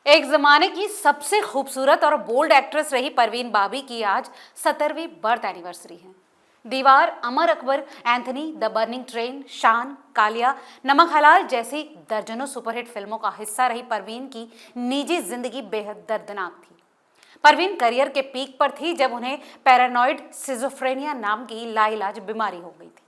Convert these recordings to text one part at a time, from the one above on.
एक जमाने की सबसे खूबसूरत और बोल्ड एक्ट्रेस रही परवीन बाबी की आज 17वीं बर्थ एनिवर्सरी है। Deewar, Amar Akbar, Anthony, the burning train, Shaan, Kaalia, नमक हलाल जैसी दर्जनों सुपरहिट फिल्मों का हिस्सा रही परवीन की निजी जिंदगी बेहद दर्दनाक थी। परवीन करियर के पीक पर थी जब उन्हें पैरानॉइड सिजोफ्रेनिया नाम की लाइलाज बीमारी हो गई थी।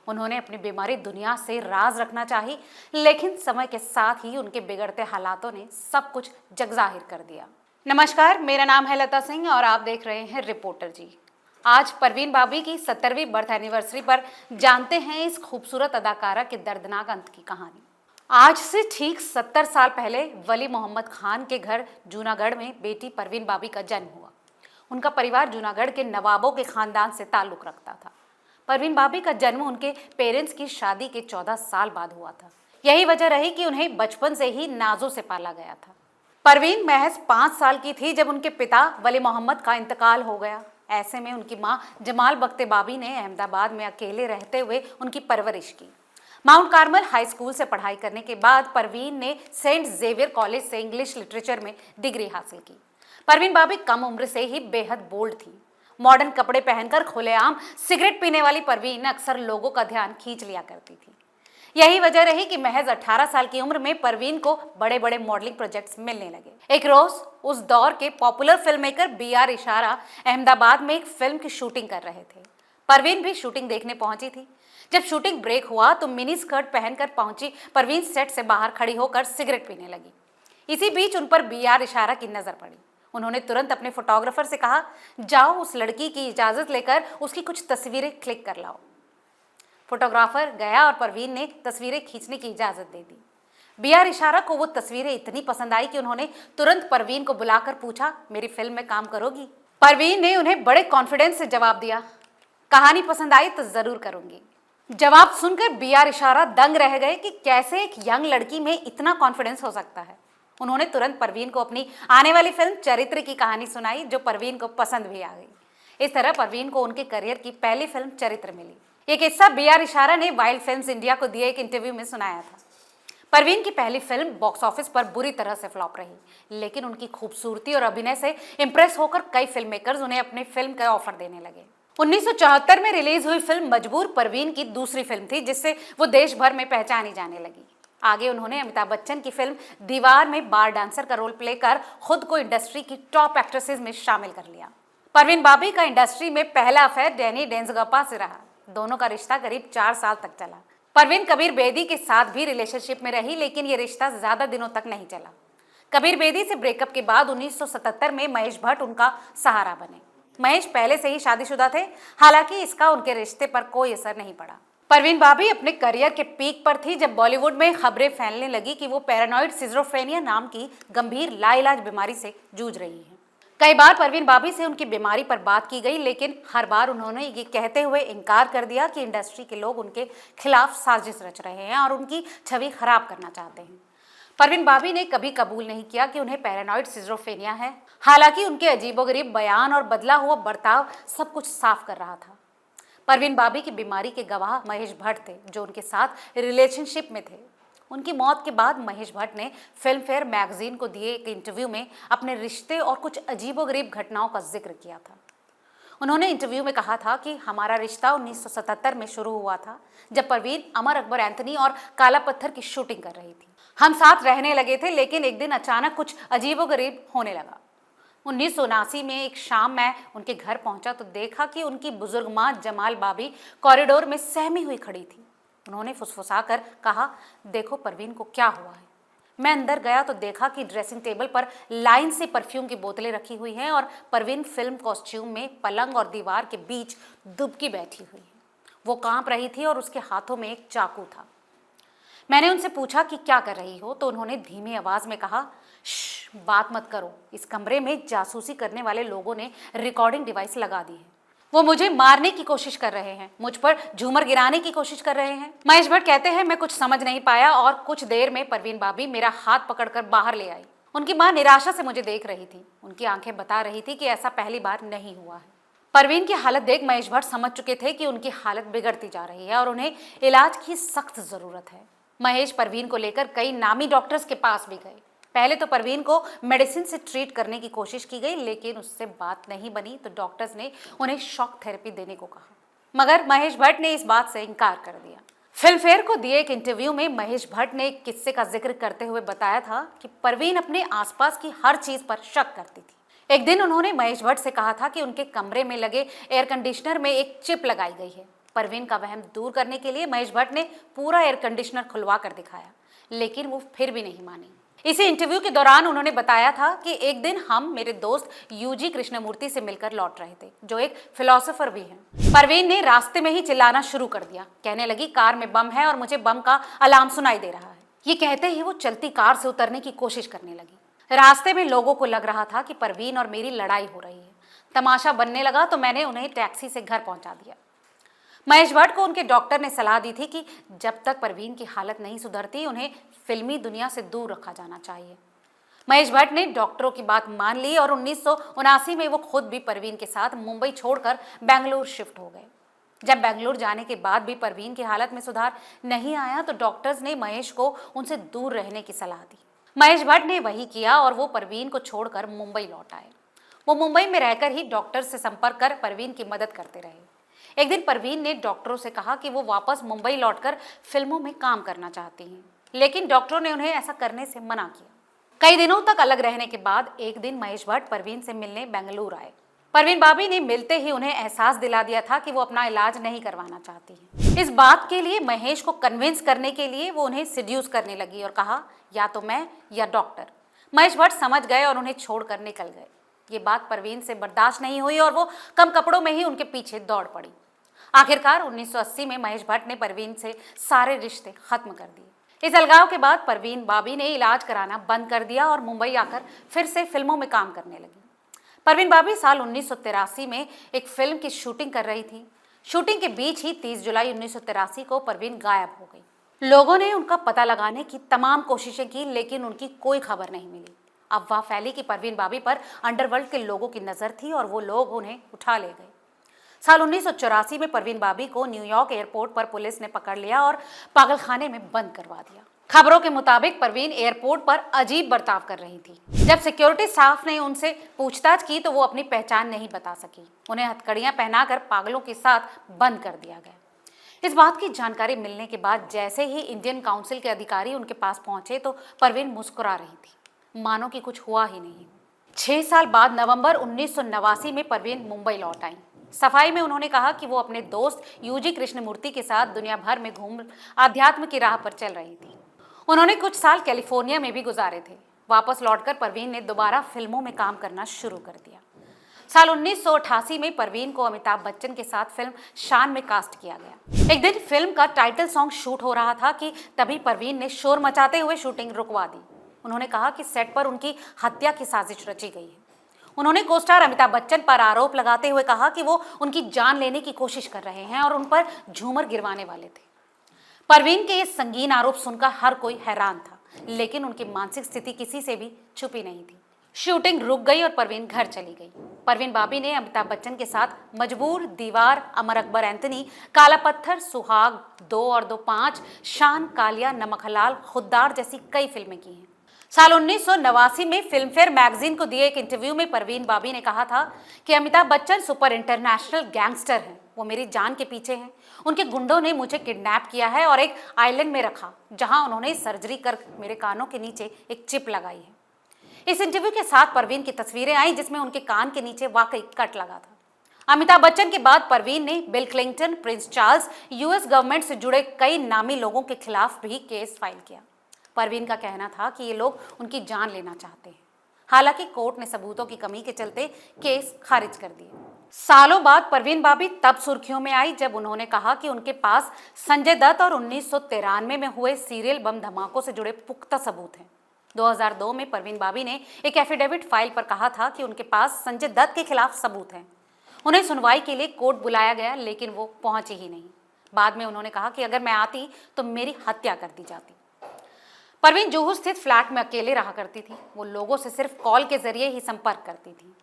उन्होंने अपनी बीमारी दुनिया से राज रखना चाही, लेकिन समय के साथ ही उनके बिगड़ते हालातों ने सब कुछ जगजाहिर कर दिया। नमस्कार, मेरा नाम है लता सिंह और आप देख रहे हैं रिपोर्टर जी। आज परवीन बाबी की 17वीं बर्थ एनिवर्सरी पर जानते हैं इस खूबसूरत अदाकारा के दर्दनाक अंत की कहानी। आज से ठीक 70 साल पहले वली मोहम्मद खान के घर जूनागढ़ में बेटी परवीन बाबी का जन्म हुआ। उनका परिवार जूनागढ़ के नवाबों के खानदान से ताल्लुक रखता था। परवीन बाबी का जन्म उनके पेरेंट्स की शादी के 14 साल बाद हुआ था। यही वजह रही कि उन्हें बचपन से ही नाजों से पाला गया था। परवीन महज 5 साल की थी जब उनके पिता वली मोहम्मद का इंतकाल हो गया। ऐसे में उनकी मां जमाल बख्ते बाबी ने अहमदाबाद में अकेले रहते हुए उनकी परवरिश की। माउंट कार्मल हाई स्कूल से पढ़ाई करने के बाद परवीन ने सेंट जेवियर कॉलेज से इंग्लिश लिटरेचर में डिग्री हासिल की। परवीन बाबी कम उम्र से ही बेहद बोल्ड थी। मॉडर्न कपड़े पहनकर खुलेआम सिगरेट पीने वाली परवीन अक्सर लोगों का ध्यान खींच लिया करती थी। यही वजह रही कि महज 18 साल की उम्र में परवीन को बड़े बड़े मॉडलिंग प्रोजेक्ट्स मिलने लगे। एक रोज उस दौर के पॉपुलर फिल्म मेकर बी.आर. इशारा अहमदाबाद में एक फिल्म की शूटिंग कर रहे थे। परवीन भी शूटिंग देखने पहुंची थी। जब शूटिंग ब्रेक हुआ तो मिनी स्कर्ट पहनकर पहुंची परवीन सेट से बाहर खड़ी होकर सिगरेट पीने लगी। इसी बीच उन पर बी.आर. इशारा की नजर पड़ी। उन्होंने तुरंत अपने फोटोग्राफर से कहा, जाओ उस लड़की की इजाजत लेकर उसकी कुछ तस्वीरें क्लिक कर लाओ। फोटोग्राफर गया और परवीन ने तस्वीरें खींचने की इजाजत दे दी। बी.आर. इशारा को वो तस्वीरें इतनी पसंद आई कि उन्होंने तुरंत परवीन को बुलाकर पूछा, मेरी फिल्म में काम करोगी? परवीन ने उन्हें बड़े कॉन्फिडेंस से जवाब दिया, कहानी पसंद आई तो जरूर करूंगी। जवाब सुनकर बी.आर. इशारा दंग रह गए कि कैसे एक यंग लड़की में इतना कॉन्फिडेंस हो सकता है। उन्होंने तुरंत परवीन को अपनी आने वाली फिल्म चरित्र की कहानी सुनाई, जो परवीन को पसंद भी आ गई। इस तरह परवीन को उनके करियर की पहली फिल्म चरित्र मिली। ये किस्सा बी.आर. इशारा ने वाइल्ड फिल्म्स इंडिया को दिए एक इंटरव्यू में सुनाया था। परवीन की पहली फिल्म बॉक्स ऑफिस पर बुरी तरह से फ्लॉप रही, लेकिन उनकी खूबसूरती और अभिनय से इंप्रेस होकर कई फिल्म मेकर्स उन्हें अपनी फिल्म का ऑफर देने लगे। 1974 में रिलीज हुई फिल्म मजबूर परवीन की दूसरी फिल्म थी, जिससे वो देश भर में पहचानी जाने लगी। आगे उन्होंने अमिताभ बच्चन की फिल्म दीवार में बार डांसर का रोल प्ले कर खुद को इंडस्ट्री की टॉप एक्ट्रेसेस में शामिल कर लिया। परवीन बाबी का इंडस्ट्री में पहला अफेयर डैनी डेंजगप्पा से रहा। दोनों का रिश्ता करीब 4 साल तक चला। परवीन कबीर बेदी के साथ भी रिलेशनशिप में रही, लेकिन ये रिश्ता ज्यादा दिनों तक नहीं चला। कबीर बेदी से ब्रेकअप के बाद 1977 में महेश भट्ट उनका सहारा बने। महेश पहले से ही शादीशुदा थे, हालांकि इसका उनके रिश्ते पर कोई असर नहीं पड़ा। परवीन बाबी अपने करियर के पीक पर थी जब बॉलीवुड में खबरें फैलने लगी कि वो पैरानॉइड सिजोफ्रेनिया नाम की गंभीर लाइलाज बीमारी से जूझ रही है। कई बार परवीन बाबी से उनकी बीमारी पर बात की गई, लेकिन हर बार उन्होंने ये कहते हुए इनकार कर दिया कि इंडस्ट्री के लोग उनके खिलाफ साजिश रच रहे हैं और उनकी छवि खराब करना चाहते हैं। परवीन बाबी ने कभी कबूल नहीं किया कि उन्हें पैरानॉइड सिजोफ्रेनिया है। हालांकि उनके अजीबोगरीब बयान और बदला हुआ बर्ताव सब कुछ साफ कर रहा था। परवीन बाबी की बीमारी के गवाह महेश भट्ट थे, जो उनके साथ रिलेशनशिप में थे। उनकी मौत के बाद महेश भट्ट ने फिल्म फेयर मैगजीन को दिए एक इंटरव्यू में अपने रिश्ते और कुछ अजीबोगरीब घटनाओं का जिक्र किया था। उन्होंने इंटरव्यू में कहा था कि हमारा रिश्ता 1977 में शुरू हुआ था, जब परवीन अमर अकबर एंथनी और काला पत्थर की शूटिंग कर रही थी। हम साथ रहने लगे थे, लेकिन एक दिन अचानक कुछ अजीबोगरीब होने लगा। 1979 में एक शाम मैं उनके घर पहुंचा तो देखा कि उनकी बुजुर्ग माँ जमाल बाबी कॉरिडोर में सहमी हुई खड़ी थी। उन्होंने फुसफुसाकर कहा, देखो परवीन को क्या हुआ है। मैं अंदर गया तो देखा कि ड्रेसिंग टेबल पर लाइन से परफ्यूम की बोतलें रखी हुई हैं और परवीन फिल्म कॉस्ट्यूम में पलंग और दीवार के बीच दुबकी बैठी हुई है। वो कांप रही थी और उसके हाथों में एक चाकू था। मैंने उनसे पूछा कि क्या कर रही हो, तो उन्होंने धीमी आवाज में कहा, श्श, बात मत करो, इस कमरे में जासूसी करने वाले लोगों ने रिकॉर्डिंग डिवाइस लगा दी है। वो मुझे मारने की कोशिश कर रहे हैं, मुझ पर झूमर गिराने की कोशिश कर रहे हैं। महेश भट्ट कहते हैं, मैं कुछ समझ नहीं पाया और कुछ देर में परवीन बाबी मेरा हाथ पकड़कर बाहर ले आई। उनकी माँ निराशा से मुझे देख रही थी। उनकी आंखें बता रही थी कि ऐसा पहली बार नहीं हुआ है। परवीन की हालत देख महेश भट्ट समझ चुके थे कि उनकी हालत बिगड़ती जा रही है और उन्हें इलाज की सख्त जरूरत है। महेश परवीन को लेकर कई नामी डॉक्टर्स के पास भी गए। पहले तो परवीन को मेडिसिन से ट्रीट करने की कोशिश की गई, लेकिन उससे बात नहीं बनी तो डॉक्टर्स ने उन्हें शॉक थेरेपी देने को कहा, मगर महेश भट्ट ने इस बात से इनकार कर दिया। फिल्म फेयर को दिए एक इंटरव्यू में महेश भट्ट ने एक किस्से का जिक्र करते हुए बताया था कि परवीन अपने आसपास की हर चीज पर शक करती थी। एक दिन उन्होंने महेश भट्ट से कहा था कि उनके कमरे में लगे एयर कंडीशनर में एक चिप लगाई गई है। परवीन का वहम दूर करने के लिए महेश भट्ट ने पूरा एयर कंडीशनर खुलवा कर दिखाया, लेकिन वो फिर भी नहीं मानी। इसी इंटरव्यू के दौरान उन्होंने बताया था कि एक दिन हम मेरे दोस्त यूजी कृष्णमूर्ति से मिलकर लौट रहे थे, जो एक फिलोसोफर भी हैं। परवीन ने रास्ते में ही चिल्लाना शुरू कर दिया, कहने लगी कार में बम है और मुझे बम का अलार्म सुनाई दे रहा है। ये कहते ही वो चलती कार से उतरने की कोशिश करने लगी। रास्ते में लोगों को लग रहा था कि परवीन और मेरी लड़ाई हो रही है। तमाशा बनने लगा तो मैंने उन्हें टैक्सी से घर पहुंचा दिया। महेश भट्ट को उनके डॉक्टर ने सलाह दी थी कि जब तक परवीन की हालत नहीं सुधरती उन्हें फिल्मी दुनिया से दूर रखा जाना चाहिए। महेश भट्ट ने डॉक्टरों की बात मान ली और 1979 में वो खुद भी परवीन के साथ मुंबई छोड़कर बेंगलुरु शिफ्ट हो गए। जब बेंगलुरु जाने के बाद भी परवीन की हालत में सुधार नहीं आया तो डॉक्टर्स ने महेश को उनसे दूर रहने की सलाह दी। महेश भट्ट ने वही किया और वो परवीन को छोड़कर मुंबई लौट आए। वो मुंबई में रहकर ही डॉक्टर से संपर्क कर परवीन की मदद करते रहे। एक दिन परवीन ने डॉक्टरों से कहा कि वो वापस मुंबई लौटकर फिल्मों में काम करना चाहती हैं, लेकिन डॉक्टरों ने उन्हें ऐसा करने से मना किया। कई दिनों तक अलग रहने के बाद एक दिन महेश भट्ट परवीन से मिलने बेंगलुरु आए। परवीन भाभी ने मिलते ही उन्हें एहसास दिला दिया था कि वो अपना इलाज नहीं करवाना चाहती है। इस बात के लिए महेश को कन्विंस करने के लिए वो उन्हें सिड्यूस करने लगी और कहा या तो मैं या डॉक्टर। महेश भट्ट समझ गए और उन्हें छोड़कर निकल गए। ये बात परवीन से बर्दाश्त नहीं हुई और वो कम कपड़ों में ही उनके पीछे दौड़ पड़ी। आखिरकार 1980 में महेश भट्ट ने परवीन से सारे रिश्ते खत्म कर दिए। इस अलगाव के बाद परवीन भाभी ने इलाज कराना बंद कर दिया और मुंबई आकर फिर से फिल्मों में काम करने लगी। परवीन भाभी साल 1983 में एक फिल्म की शूटिंग कर रही थी। शूटिंग के बीच ही 30 जुलाई 1983 को परवीन गायब हो गई। लोगों ने उनका पता लगाने की तमाम कोशिशें की, लेकिन उनकी कोई खबर नहीं मिली। अफवाह फैली कि परवीन भाभी पर अंडरवर्ल्ड के लोगों की नजर थी और वो लोग उन्हें उठा ले गए। साल 1984 में परवीन भाभी को न्यूयॉर्क एयरपोर्ट पर पुलिस ने पकड़ लिया और पागलखाने में बंद करवा दिया। खबरों के मुताबिक परवीन एयरपोर्ट पर अजीब बर्ताव कर रही थी। जब सिक्योरिटी स्टाफ ने उनसे पूछताछ की तो वो अपनी पहचान नहीं बता सकी। उन्हें हथकड़ियां पहनाकर पागलों के साथ बंद कर दिया गया। इस बात की जानकारी मिलने के बाद जैसे ही इंडियन काउंसिल के अधिकारी उनके पास पहुंचे तो परवीन मुस्कुरा रही थी, मानो कि कुछ हुआ ही नहीं। 6 साल बाद नवंबर 1989 में परवीन मुंबई लौट आई। सफाई में उन्होंने कहा कि वो अपने दोस्त यूजी कृष्णमूर्ति के साथ दुनिया भर में घूम आध्यात्म की राह पर चल रही थी। उन्होंने कुछ साल कैलिफोर्निया में भी गुजारे थे। वापस लौटकर परवीन ने दोबारा फिल्मों में काम करना शुरू कर दिया। साल 1988 में परवीन को अमिताभ बच्चन के साथ फिल्म शान में कास्ट किया गया। एक दिन फिल्म का टाइटल सॉन्ग शूट हो रहा था कि तभी परवीन ने शोर मचाते हुए शूटिंग रुकवा दी। उन्होंने कहा कि सेट पर उनकी हत्या की साजिश रची गई है। उन्होंने कोस्टार अमिताभ बच्चन पर आरोप लगाते हुए कहा कि वो उनकी जान लेने की कोशिश कर रहे हैं और उन पर झूमर गिरवाने वाले थे। परवीन के ये संगीन आरोप सुनकर हर कोई हैरान था, लेकिन उनकी मानसिक स्थिति किसी से भी छुपी नहीं थी। शूटिंग रुक गई और परवीन घर चली गई। परवीन भाभी ने अमिताभ बच्चन के साथ मजबूर, दीवार, अमर अकबर एंथनी, काला पत्थर, सुहाग, 2 और 2, 5, शान, कालिया, नमक हलाल, खुद्दार जैसी कई फिल्में की हैं। साल 1989 में फिल्म फेयर मैगजीन को दिए एक इंटरव्यू में परवीन भाभी ने कहा था कि Amitabh Bachchan super international gangster हैं। वो मेरी जान के पीछे हैं। उनके गुंडों ने मुझे किडनैप किया है और एक आइलैंड में रखा, जहां उन्होंने सर्जरी कर मेरे कानों के नीचे एक चिप लगाई है। इस इंटरव्यू के साथ परवीन की तस्वीरें आई जिसमें उनके कान के नीचे वाकई कट लगा था। अमिताभ बच्चन के बाद परवीन ने bill Clinton, Prince Charles, US government से जुड़े कई नामी लोगों के खिलाफ भी केस फाइल किया। परवीन का कहना था कि ये लोग उनकी जान लेना चाहते हैं। हालांकि कोर्ट ने सबूतों की कमी के चलते केस खारिज कर दिए। सालों बाद परवीन भाभी तब सुर्खियों में आई जब उन्होंने कहा कि उनके पास संजय दत्त और 1993 में हुए सीरियल बम धमाकों से जुड़े पुख्ता सबूत हैं। 2002 में परवीन भाभी ने एक एफिडेविट फाइल पर कहा था कि उनके पास संजय दत्त के खिलाफ सबूत हैं। उन्हें सुनवाई के लिए कोर्ट बुलाया गया, लेकिन वो पहुंची ही नहीं। बाद में उन्होंने कहा कि अगर मैं आती तो मेरी हत्या कर दी जाती। परवीन जुहू स्थित फ्लैट में अकेले रहा करती थी। वो लोगों से सिर्फ कॉल के जरिए ही संपर्क करती थी।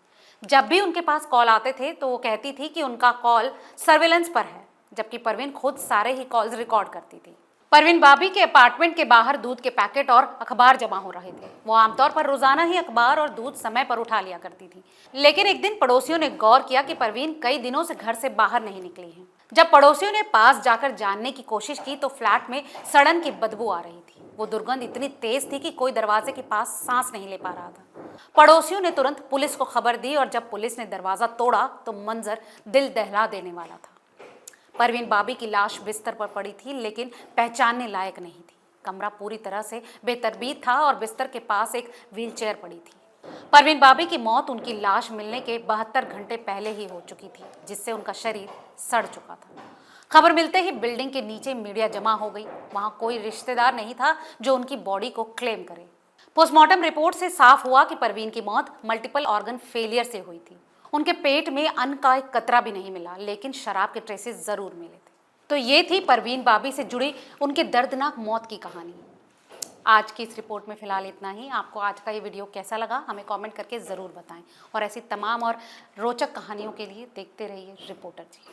जब भी उनके पास कॉल आते थे तो वो कहती थी कि उनका कॉल सर्विलेंस पर है, जबकि परवीन खुद सारे ही कॉल्स रिकॉर्ड करती थी। परवीन बाबी के अपार्टमेंट के बाहर दूध के पैकेट और अखबार जमा हो रहे थे। वो आमतौर पर रोजाना ही अखबार और दूध समय पर उठा लिया करती थी, लेकिन एक दिन पड़ोसियों ने गौर किया कि परवीन कई दिनों से घर से बाहर नहीं निकली है। जब पड़ोसियों ने पास जाकर जानने की कोशिश की तो फ्लैट में सड़न की बदबू आ रही थी। वो दुर्गंध इतनी तेज थी कि कोई दरवाजे के पास सांस नहीं ले पा रहा था। पड़ोसियों ने तुरंत पुलिस को खबर दी और जब पुलिस ने दरवाजा तोड़ा तो मंजर दिल दहला देने वाला था। परवीन बाबी की लाश बिस्तर पर पड़ी थी, लेकिन पहचानने लायक नहीं थी। कमरा पूरी तरह से बेतरतीब था और बिस्तर के पास एक व्हीलचेयर पड़ी थी। परवीन बाबी की मौत उनकी लाश मिलने के 72 घंटे पहले ही हो चुकी थी, जिससे उनका शरीर सड़ चुका था। खबर मिलते ही बिल्डिंग के नीचे मीडिया जमा हो गई। वहां कोई रिश्तेदार नहीं था जो उनकी बॉडी को क्लेम करे। पोस्टमार्टम रिपोर्ट से साफ हुआ कि परवीन की मौत मल्टीपल ऑर्गन फेलियर से हुई थी। उनके पेट में अन्न का एक कतरा भी नहीं मिला, लेकिन शराब के ट्रेसेस जरूर मिले थे। तो ये थी परवीन बाबी से जुड़ी उनके दर्दनाक मौत की कहानी। आज की इस रिपोर्ट में फिलहाल इतना ही। आपको आज का ये वीडियो कैसा लगा हमें कमेंट करके ज़रूर बताएं और ऐसी तमाम और रोचक कहानियों के लिए देखते रहिए रिपोर्टर जी।